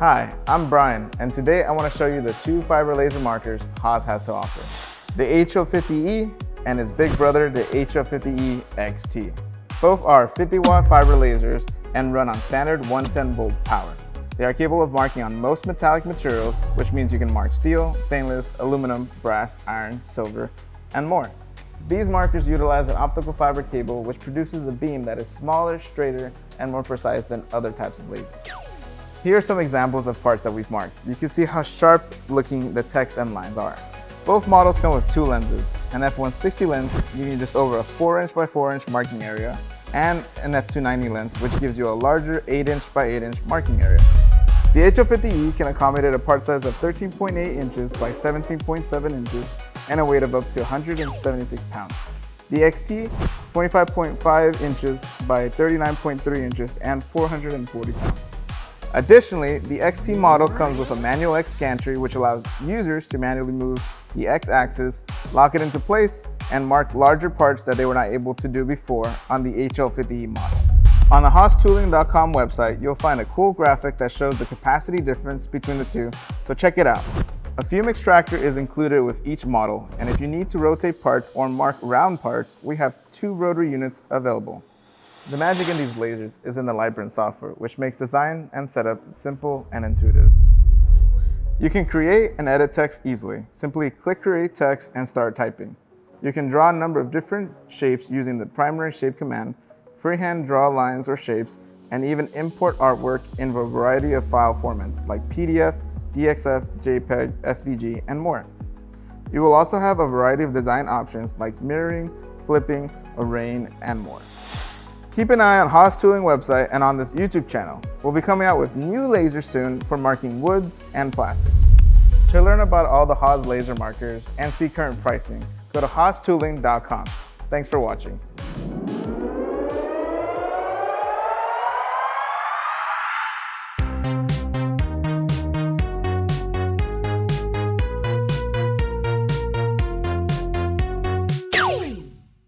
Hi, I'm Brian, and today I want to show you the two fiber laser markers Haas has to offer. The HL-50E and its big brother, the HL-50E-XT. Both are 50-watt fiber lasers and run on standard 110-volt power. They are capable of marking on most metallic materials, which means you can mark steel, stainless, aluminum, brass, iron, silver, and more. These markers utilize an optical fiber cable which produces a beam that is smaller, straighter, and more precise than other types of lasers. Here are some examples of parts that we've marked. You can see how sharp looking the text and lines are. Both models come with two lenses, an f160 lens giving you just over a 4" by 4" marking area, and an f290 lens which gives you a larger 8" by 8" marking area. The HL-50E can accommodate a part size of 13.8 inches by 17.7 inches and a weight of up to 176 pounds. The XT, 25.5 inches by 39.3 inches and 440 pounds. Additionally, the XT model comes with a manual X gantry which allows users to manually move the X axis, lock it into place, and mark larger parts that they were not able to do before on the HL-50E model. On the HaasTooling.com website, you'll find a cool graphic that shows the capacity difference between the two, so check it out. A fume extractor is included with each model, and if you need to rotate parts or mark round parts, we have 2 rotary units available. The magic in these lasers is in the LightBurn software, which makes design and setup simple and intuitive. You can create and edit text easily. Simply click Create Text and start typing. You can draw a number of different shapes using the primary shape command, freehand draw lines or shapes, and even import artwork in a variety of file formats like PDF, DXF, JPEG, SVG, and more. You will also have a variety of design options like mirroring, flipping, arraying, and more. Keep an eye on Haas Tooling website and on this YouTube channel. We'll be coming out with new lasers soon for marking woods and plastics. To learn about all the Haas laser markers and see current pricing, go to HaasTooling.com. Thanks for watching.